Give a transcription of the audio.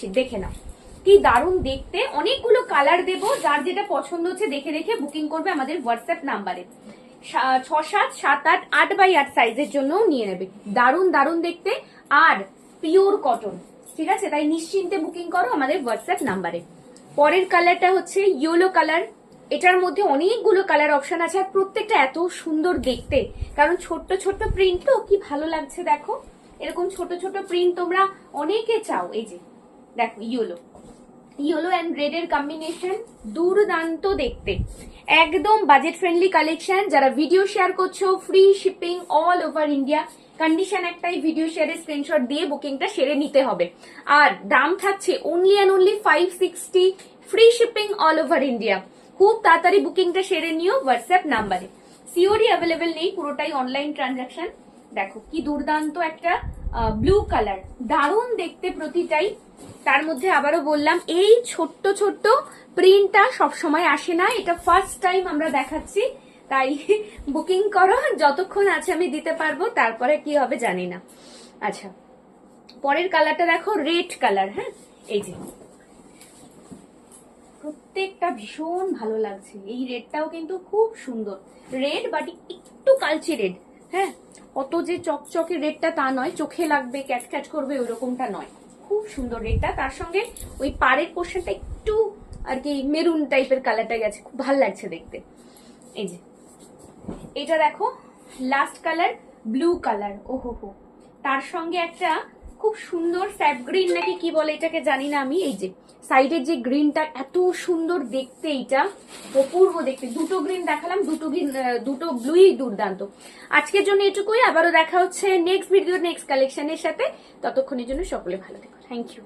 Bedsheet দেখে নাও কি দারুণ দেখতে। অনেকগুলো কালার দেবো, যার যেটা পছন্দ হচ্ছে দেখে দেখে বুকিং করবে আমাদের হোয়াটসঅ্যাপ নাম্বারে। 6, 7, 7, 8, 8x8 সাইজের জন্যও নিয়ে নেবে। দারুণ দারুণ দেখতে আর পিওর কটন, ঠিক আছে? তাই নিশ্চিন্তে বুকিং করো আমাদের হোয়াটসঅ্যাপ নাম্বারে। পরের কালারটা হচ্ছে ইয়েলো কালার। এটার মধ্যে অনেকগুলো কালার অপশন আছে আর প্রত্যেকটা এত সুন্দর দেখতে, কারণ ছোট্ট ছোট্ট প্রিন্ট তো কি ভালো লাগছে দেখো। এরকম ছোট ছোট প্রিন্ট তোমরা অনেকে চাও। এই যে দেখো ইয়েলো অ্যান্ড রেড এর কম্বিনেশন দুর্দান্ত দেখতে, একদম বাজেট ফ্রেন্ডলি কালেকশন। যারা ভিডিও শেয়ার করছো free shipping all over India. Condition একটাই, ভিডিও শেয়ারের স্ক্রিনশট দিয়ে বুকিংটা সেরে নিতে হবে। আর দাম থাকছে only and only 560, free shipping all over India. খুব তাড়াতাড়ি বুকিংটা সেরে নিও হোয়াটসঅ্যাপ নাম্বারে। সিওডি অ্যাভেলেবেল নেই, পুরোটাই অনলাইন ট্রানজাকশন। দেখো কি দুর্দান্ত একটা ব্লু কালার, দারুণ দেখতে প্রতিটাই। তার মধ্যে আবারও বললাম এই ছোট্ট ছোট্ট প্রিন্টটা সবসময় আসে না, এটা ফার্স্ট টাইম আমরা দেখাচ্ছি, তাই বুকিং করো যতক্ষণ আছে আমি দিতে পারবো, তারপরে কি হবে জানি না। আচ্ছা পরের কালারটা দেখো, রেড কালার। হ্যাঁ এই যে প্রত্যেকটা ভীষণ ভালো লাগছে। এই রেডটাও কিন্তু খুব সুন্দর, রেড বাট একটু কালচে রেড। হ্যাঁ অত যে চকচকে রেডটা তা নয়, চোখে লাগবে ক্যাচ ক্যাচ করবে ওরকমটা নয়, খুব সুন্দর রেডটা। তার সঙ্গে ওই পাড়ের পোর্শনটা একটু আর কি মেরুন টাইপের কালারটা গেছে, খুব ভালো লাগছে দেখতে। এই যে এটা দেখো লাস্ট কালার ব্লু কালার, ওহো হো, তার সঙ্গে একটা খুব সুন্দর স্যাপ গ্রিন নাকি কি বলে এটাকে জানি না আমি। এই যে সাইডের যে গ্রিনটা এত সুন্দর দেখতে, এটা অপূর্ব দেখতে। দুটো গ্রিন দেখালাম, দুটো ব্লুই দুর্দান্ত। আজকের জন্য এটুকুই, আবারও দেখা হচ্ছে নেক্সট ভিডিও নেক্সট কালেকশনের সাথে। ততক্ষণের জন্য সকলে ভালো থেকো, থ্যাংক ইউ।